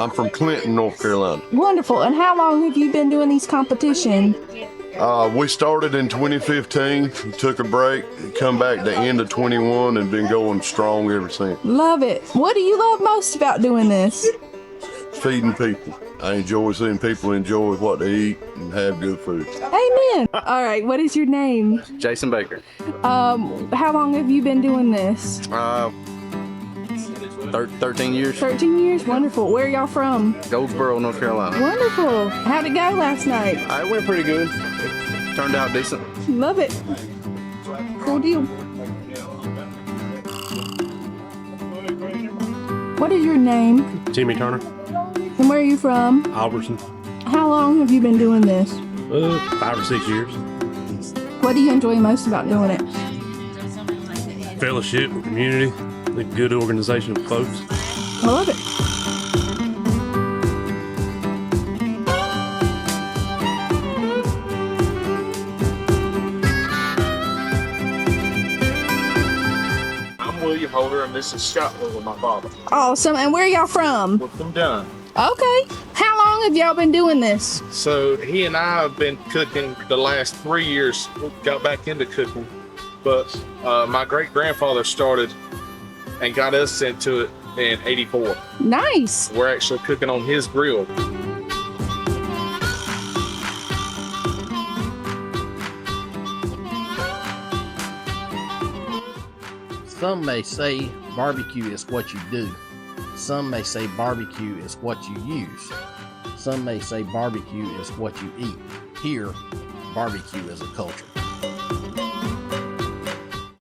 I'm from Clinton, North Carolina. Wonderful. And how long have you been doing these competitions? We started in 2015, took a break, come back the end of 21, and been going strong ever since. Love it. What do you love most about doing this? Feeding people. I enjoy seeing people enjoy what they eat and have good food. Amen. All right. What is your name? Jason Baker. How long have you been doing this? 13 years. 13 years. Wonderful. Where are y'all from? Goldsboro, North Carolina. Wonderful. How'd it go last night? It went pretty good. It turned out decent. Love it. Cool deal. What is your name? Timmy Turner, And where are you from? Albertson. How long have you been doing this? 5 or 6 years. What do you enjoy most about doing it? Fellowship, community, a good organization of folks. I love it. I'm William Holder, and this is Scott with my father. Awesome. And where are y'all from? We're from Dunn. Okay. How long have y'all been doing this? So he and I have been cooking the last 3 years. We got back into cooking, but my great grandfather started and got us into it in '84. Nice. We're actually cooking on his grill. Some may say barbecue is what you do. Some may say barbecue is what you use. Some may say barbecue is what you eat. Here, barbecue is a culture.